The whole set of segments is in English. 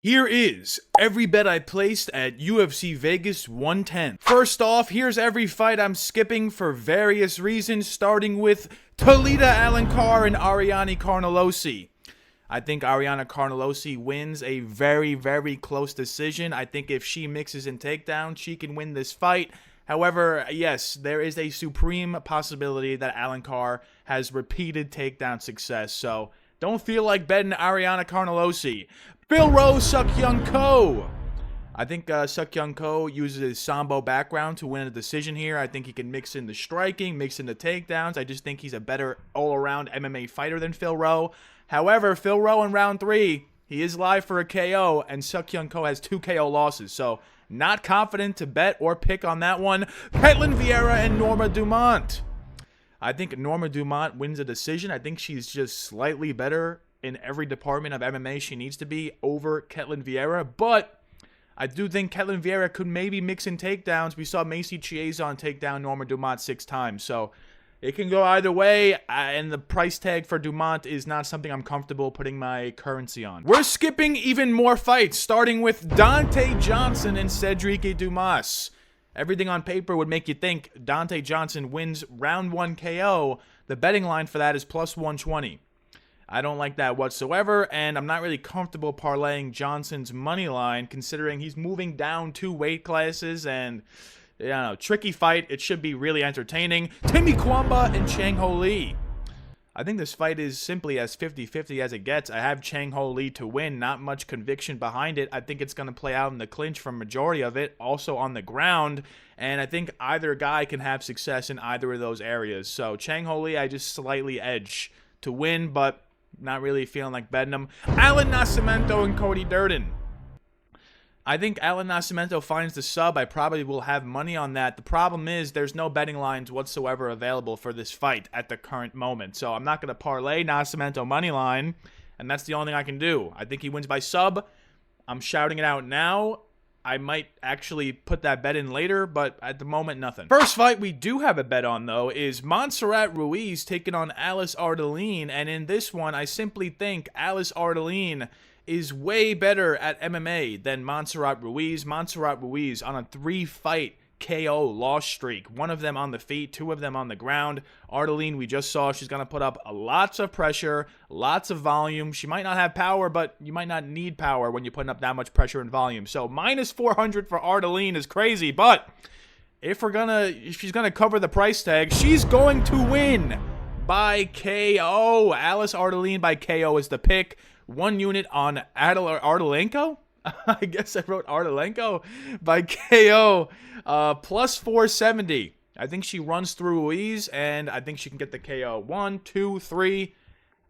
Here is every bet I placed at UFC Vegas 110. First off, here's every fight I'm skipping for various reasons, starting with Talita Alencar and Ariane Carnelossi. I think Ariane Carnelossi wins a very, very close decision. I think if she mixes in takedowns, she can win this fight. However, yes, there is a supreme possibility that Alencar has repeated takedown success, so don't feel like betting Ariane Carnelossi. Phil Rowe, Suk-Young Ko. I think Suk-Young Ko uses his Sambo background to win a decision here. I think he can mix in the striking, mix in the takedowns. I just think he's a better all-around MMA fighter than Phil Rowe. However, Phil Rowe in round 3, he is live for a KO, and Suk-Young Ko has 2 KO losses. So, not confident to bet or pick on that one. Ketlen Vieira and Norma Dumont. I think Norma Dumont wins a decision. I think she's just slightly better in every department of MMA she needs to be over Ketlen Vieira, but I do think Ketlen Vieira could maybe mix in takedowns. We saw Macy Chiasson take down Norma Dumont 6 times, so it can go either way, and the price tag for Dumont is not something I'm comfortable putting my currency on. We're skipping even more fights, starting with Dante Johnson and Cedric Dumas. Everything on paper would make you think Dante Johnson wins round 1 KO. The betting line for that is plus 120. I don't like that whatsoever, and I'm not really comfortable parlaying Johnson's money line, considering he's moving down 2 weight classes, and, you know, tricky fight. It should be really entertaining. Timmy Kwamba and Chang Ho Lee. I think this fight is simply as 50-50 as it gets. I have Chang Ho Lee to win, not much conviction behind it. I think it's going to play out in the clinch for majority of it, also on the ground, and I think either guy can have success in either of those areas. So Chang Ho Lee, I just slightly edge to win, but not really feeling like betting him. Alan Nascimento and Cody Durden. I think Alan Nascimento finds the sub. I probably will have money on that. The problem is there's no betting lines whatsoever available for this fight at the current moment. So I'm not going to parlay Nascimento money line, and that's the only thing I can do. I think he wins by sub. I'm shouting it out now. I might actually put that bet in later, but at the moment, nothing. First fight we do have a bet on, though, is Montserrat Ruiz taking on Alice Ardelean, and in this one, I simply think Alice Ardelean is way better at MMA than Montserrat Ruiz. Montserrat Ruiz on a 3-fight KO loss streak. 1 of them on the feet, 2 of them on the ground. Ardelean, we just saw, she's going to put up lots of pressure, lots of volume. She might not have power, but you might not need power when you're putting up that much pressure and volume. So minus 400 for Ardelean is crazy, but if she's going to cover the price tag, she's going to win by KO. Alice Ardelean by KO is the pick. 1 unit on Ardelenko? I guess I wrote Ardelenko by KO, plus 470. I think she runs through Ruiz, and I think she can get the KO. 1, 2, 3.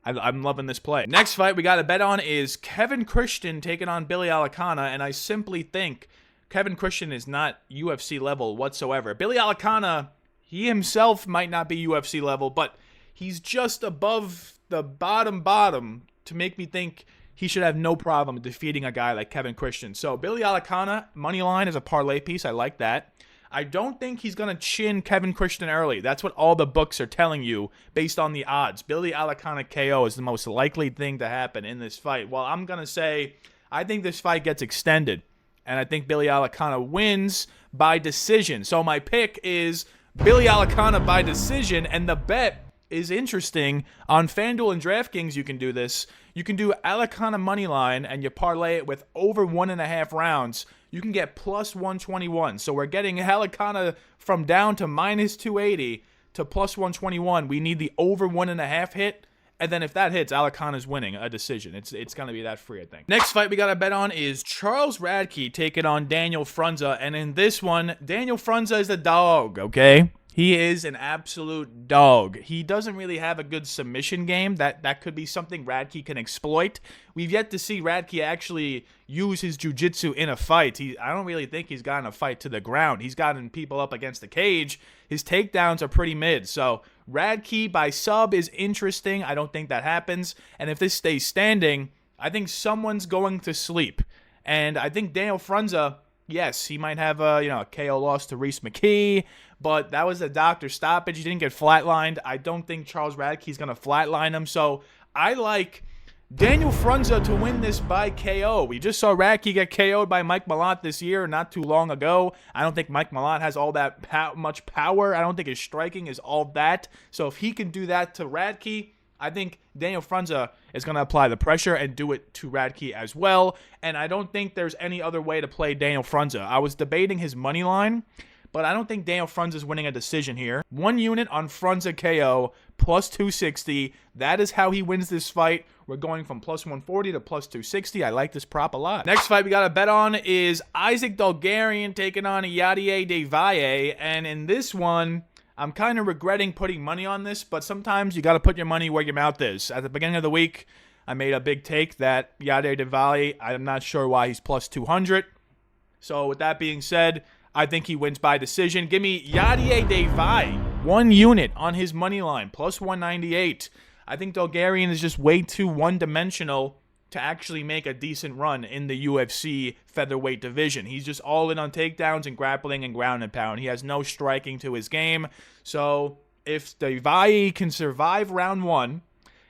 I'm loving this play. Next fight we got to bet on is Kevin Christian taking on Billy Elekana, and I simply think Kevin Christian is not UFC level whatsoever. Billy Elekana, he himself might not be UFC level, but he's just above the bottom to make me think he should have no problem defeating a guy like Kevin Christian. So Billy Elekana, money line is a parlay piece. I like that. I don't think he's going to chin Kevin Christian early. That's what all the books are telling you based on the odds. Billy Elekana KO is the most likely thing to happen in this fight. Well, I'm going to say I think this fight gets extended, and I think Billy Elekana wins by decision. So my pick is Billy Elekana by decision, and the bet is interesting. On FanDuel and Draftkings, you can do this. You can do Elekana money line, and you parlay it with over 1.5 rounds. You can get plus 121. So we're getting Elekana from down to minus 280 to plus 121. We need the over 1.5 hit, and then if that hits, Elekana's winning a decision. It's going to be that free, I think. Next fight we got to bet on is Charles Radke taking on Daniel Frunza, and in this one, Daniel Frunza is a dog, okay? He is an absolute dog. He doesn't really have a good submission game. That could be something Radke can exploit. We've yet to see Radke actually use his jiu-jitsu in a fight. I don't really think he's gotten a fight to the ground. He's gotten people up against the cage. His takedowns are pretty mid. So Radke by sub is interesting. I don't think that happens. And if this stays standing, I think someone's going to sleep. And I think Daniel Frunza, yes, he might have a KO loss to Reese McKee, but that was a doctor stoppage. He didn't get flatlined. I don't think Charles Radke's going to flatline him. So I like Daniel Frunza to win this by KO. We just saw Radke get KO'd by Mike Malott this year not too long ago. I don't think Mike Malott has all that much power. I don't think his striking is all that. So if he can do that to Radke, I think Daniel Frunza is going to apply the pressure and do it to Radke as well. And I don't think there's any other way to play Daniel Frunza. I was debating his money line, but I don't think Daniel Frunza is winning a decision here. 1 unit on Frunza KO, plus 260. That is how he wins this fight. We're going from plus 140 to plus 260. I like this prop a lot. Next fight we got to bet on is Isaac Dulgarian taking on Yadier Del Valle. And in this one, I'm kind of regretting putting money on this, but sometimes you got to put your money where your mouth is. At the beginning of the week, I made a big take that Yadier Del Valle, I'm not sure why he's plus 200. So with that being said, I think he wins by decision. Give me Yadier Del Valle, 1 unit on his money line, plus 198. I think Dulgarian is just way too one-dimensional to actually make a decent run in the UFC featherweight division. He's just all in on takedowns and grappling and ground and pound. He has no striking to his game. So if Del Valle can survive round 1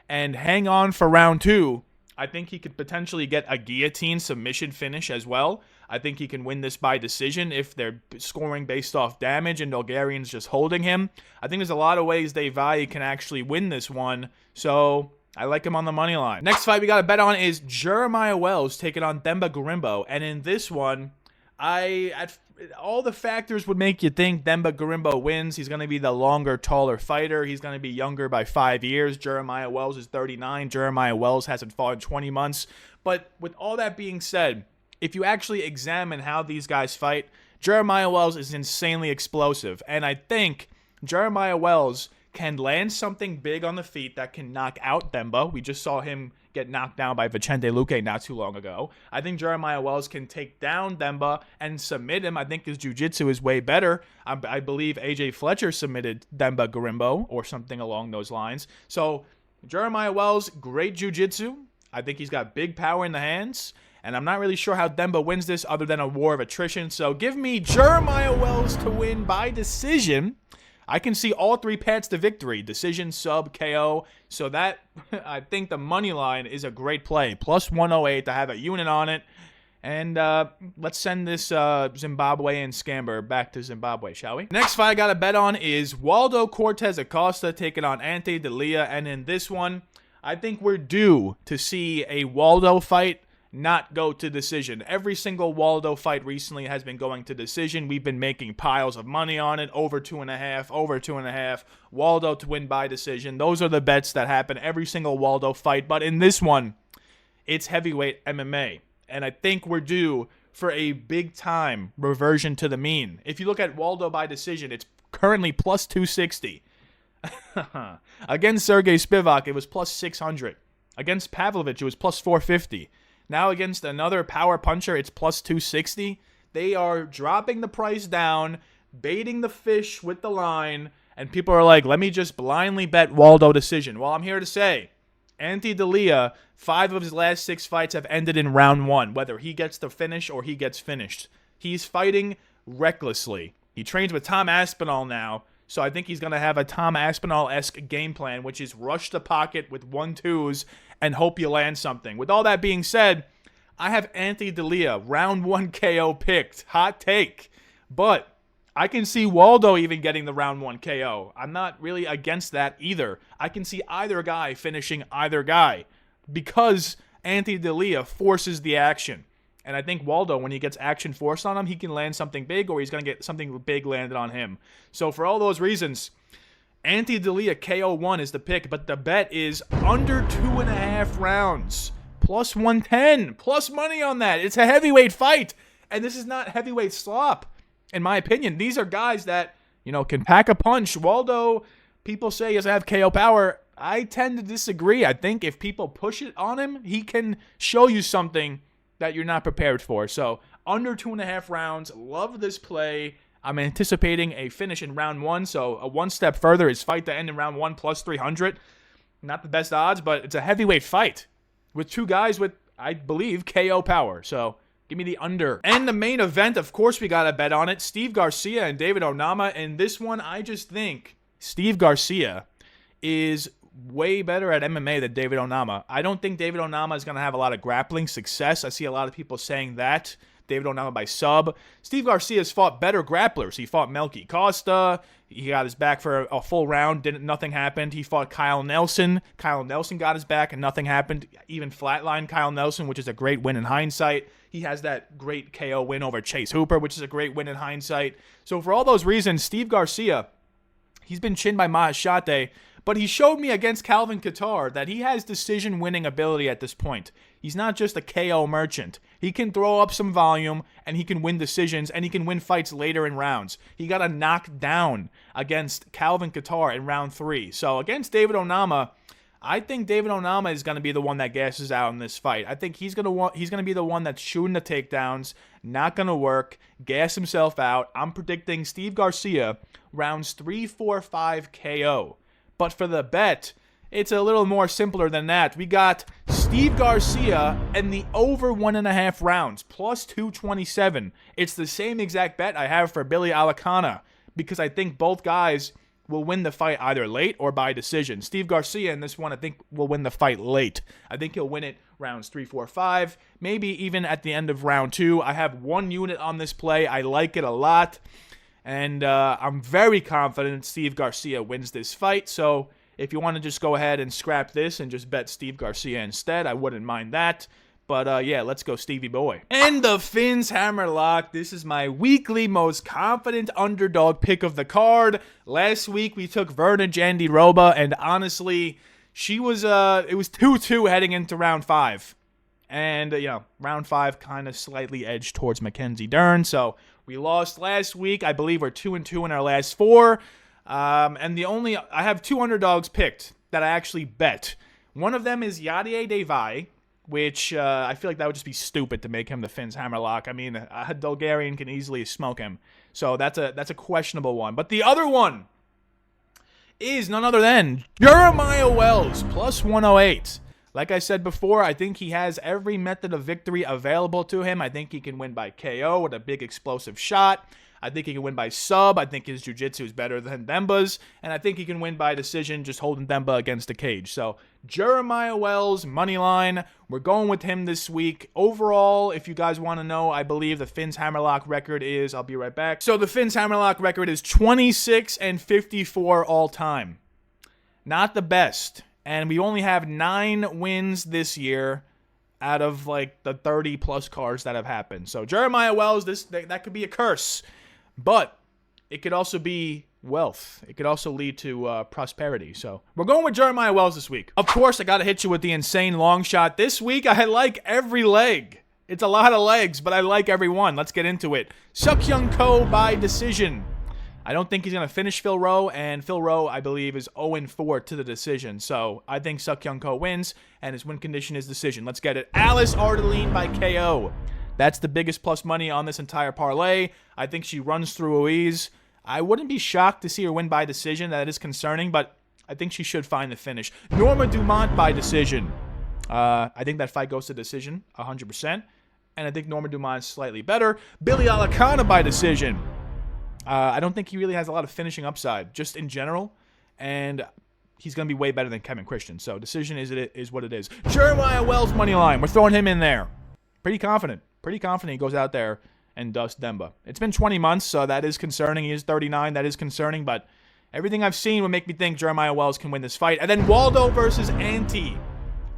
and hang on for round 2, I think he could potentially get a guillotine submission finish as well. I think he can win this by decision if they're scoring based off damage and Dulgarian's just holding him. I think there's a lot of ways Del Valle can actually win this one. So I like him on the money line. Next fight we got to bet on is Jeremiah Wells taking on Themba Gorimbo. And in this one, all the factors would make you think Themba Gorimbo wins. He's going to be the longer, taller fighter. He's going to be younger by 5 years. Jeremiah Wells is 39. Jeremiah Wells hasn't fought in 20 months. But with all that being said, if you actually examine how these guys fight, Jeremiah Wells is insanely explosive. And I think Jeremiah Wells can land something big on the feet that can knock out Themba. We just saw him get knocked down by Vicente Luque not too long ago. I think Jeremiah Wells can take down Themba and submit him. I think his jiu-jitsu is way better. I believe AJ Fletcher submitted Themba Gorimbo or something along those lines. So Jeremiah Wells, great jiu-jitsu. I think he's got big power in the hands. And I'm not really sure how Themba wins this other than a war of attrition. So give me Jeremiah Wells to win by decision. I can see all 3 paths to victory. Decision, sub, KO. So that, I think the money line is a great play. Plus 108 to have a unit on it. And let's send this Zimbabwean scammer back to Zimbabwe, shall we? Next fight I got to bet on is Waldo Cortez Acosta taking on Ante Delija. And in this one, I think we're due to see a Waldo fight not go to decision. Every single Waldo fight recently has been going to decision. We've been making piles of money on it. Over 2.5, over 2.5. Waldo to win by decision. Those are the bets that happen every single Waldo fight. But in this one, it's heavyweight MMA. And I think we're due for a big-time reversion to the mean. If you look at Waldo by decision, it's currently plus 260. Against Sergey Spivak, it was plus 600. Against Pavlovich, it was plus 450. Now against another power puncher, it's plus 260. They are dropping the price down, baiting the fish with the line, and people are like, let me just blindly bet Waldo decision. Well, I'm here to say, Ante Delija, 5 of his last 6 fights have ended in round 1, whether he gets the finish or he gets finished. He's fighting recklessly. He trains with Tom Aspinall now, so I think he's going to have a Tom Aspinall-esque game plan, which is rush the pocket with 1-2s and hope you land something. With all that being said, I have Ante Delija, round 1 KO picked. Hot take. But I can see Waldo even getting the round 1 KO. I'm not really against that either. I can see either guy finishing either guy because Ante Delija forces the action. And I think Waldo, when he gets action forced on him, he can land something big or he's going to get something big landed on him. So for all those reasons, Ante Delija KO1 is the pick, but the bet is under 2.5 rounds. Plus 110. Plus money on that. It's a heavyweight fight. And this is not heavyweight slop, in my opinion. These are guys that, can pack a punch. Waldo, people say he doesn't have KO power. I tend to disagree. I think if people push it on him, he can show you something that you're not prepared for. So under 2.5 rounds. Love this play. I'm anticipating a finish in round 1. So a one step further is fight to end in round 1 plus 300. Not the best odds, but it's a heavyweight fight with 2 guys with, I believe, KO power. So give me the under. And the main event, of course, we got to bet on it. Steve Garcia and David Onama. And this one, I just think Steve Garcia is way better at MMA than David Onama. I don't think David Onama is going to have a lot of grappling success. I see a lot of people saying that. David Onama by sub. Steve Garcia's fought better grapplers. He fought Melky Costa. He got his back for a full round. Nothing happened. He fought Kyle Nelson. Kyle Nelson got his back and nothing happened. Even flatlined Kyle Nelson, which is a great win in hindsight. He has that great KO win over Chase Hooper, which is a great win in hindsight. So for all those reasons, Steve Garcia, he's been chinned by Maheshate, but he showed me against Calvin Kattar that he has decision-winning ability at this point. He's not just a KO merchant. He can throw up some volume, and he can win decisions, and he can win fights later in rounds. He got a knockdown against Calvin Kattar in round 3. So against David Onama, I think David Onama is going to be the one that gasses out in this fight. I think he's going to be the one that's shooting the takedowns, not going to work, gas himself out. I'm predicting Steve Garcia rounds 3, 4, 5 KO. But for the bet, it's a little more simpler than that. We got Steve Garcia and the over 1.5 rounds, plus 227. It's the same exact bet I have for Billy Elekana, because I think both guys will win the fight either late or by decision. Steve Garcia in this one, I think, will win the fight late. I think he'll win it rounds 3, 4, 5, maybe even at the end of round 2. I have 1 unit on this play. I like it a lot. And I'm very confident Steve Garcia wins this fight. So if you want to just go ahead and scrap this and just bet Steve Garcia instead, I wouldn't mind that. But yeah, let's go Stevie boy. And the Finz Hammerlock. This is my weekly most confident underdog pick of the card. Last week we took Verna Jandiroba, and honestly, it was 2-2 heading into round 5. And, round 5 kind of slightly edged towards Mackenzie Dern. So we lost last week. I believe we're 2-2 in our last 4. And I have 2 underdogs picked that I actually bet. One of them is Yadier Del Valle, which I feel like that would just be stupid to make him the Finz Hammerlock. I mean, a Bulgarian can easily smoke him. So that's a questionable one. But the other one is none other than Jeremiah Wells, plus 108. Like I said before, I think he has every method of victory available to him. I think he can win by KO with a big explosive shot. I think he can win by sub. I think his jiu-jitsu is better than Demba's. And I think he can win by decision just holding Demba against the cage. So Jeremiah Wells, money line. We're going with him this week. Overall, if you guys want to know, I believe the Finz Hammerlock record is, I'll be right back. So the Finz Hammerlock record is 26-54 all time. Not the best. And we only have 9 wins this year out of like the 30 plus cards that have happened. So Jeremiah Wells, that could be a curse, but it could also be wealth. It could also lead to prosperity. So we're going with Jeremiah Wells this week. Of course, I got to hit you with the insane long shot. This week, I like every leg. It's a lot of legs, but I like every one. Let's get into it. Seok-Young Ko by decision. I don't think he's going to finish Phil Rowe, and Phil Rowe, I believe, is 0-4 to the decision. So I think Seok-Young Ko wins, and his win condition is decision. Let's get it. Alice Ardelean by KO. That's the biggest plus money on this entire parlay. I think she runs through Ruiz. I wouldn't be shocked to see her win by decision. That is concerning, but I think she should find the finish. Norma Dumont by decision. I think that fight goes to decision, 100%. And I think Norma Dumont is slightly better. Billy Elekana by decision. I don't think he really has a lot of finishing upside, just in general. And he's going to be way better than Kevin Christian. So decision is what it is. Jeremiah Wells money line. We're throwing him in there. Pretty confident. Pretty confident he goes out there and dusts Demba. It's been 20 months, so that is concerning. He is 39. That is concerning. But everything I've seen would make me think Jeremiah Wells can win this fight. And then Waldo versus Ante.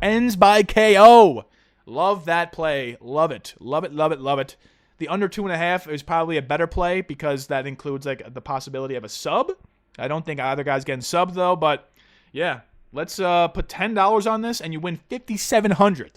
Ends by KO. Love that play. Love it. Love it, love it, love it. The under 2.5 is probably a better play because that includes like the possibility of a sub. I don't think either guy's getting subbed though, but yeah, let's put $10 on this and you win $5,700.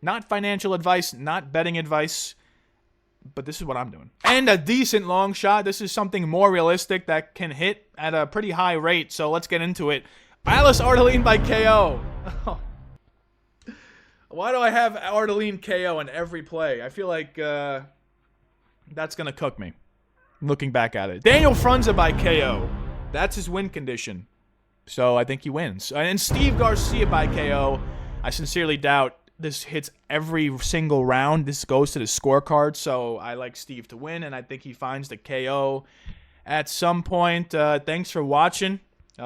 Not financial advice, not betting advice, but this is what I'm doing. And a decent long shot. This is something more realistic that can hit at a pretty high rate, so let's get into it. Alice Ardelean by KO. Why do I have Ardelean KO in every play? I feel like that's going to cook me, looking back at it. Daniel Frunza by KO. That's his win condition. So I think he wins. And Steve Garcia by KO. I sincerely doubt this hits every single round. This goes to the scorecard. So I like Steve to win, and I think he finds the KO at some point. Thanks for watching.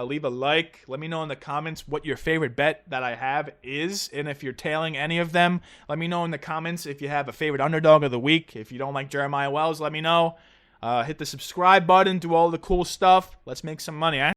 Leave a like. Let me know in the comments what your favorite bet that I have is. And if you're tailing any of them, let me know in the comments if you have a favorite underdog of the week. If you don't like Jeremiah Wells, let me know. Hit the subscribe button. Do all the cool stuff. Let's make some money, eh?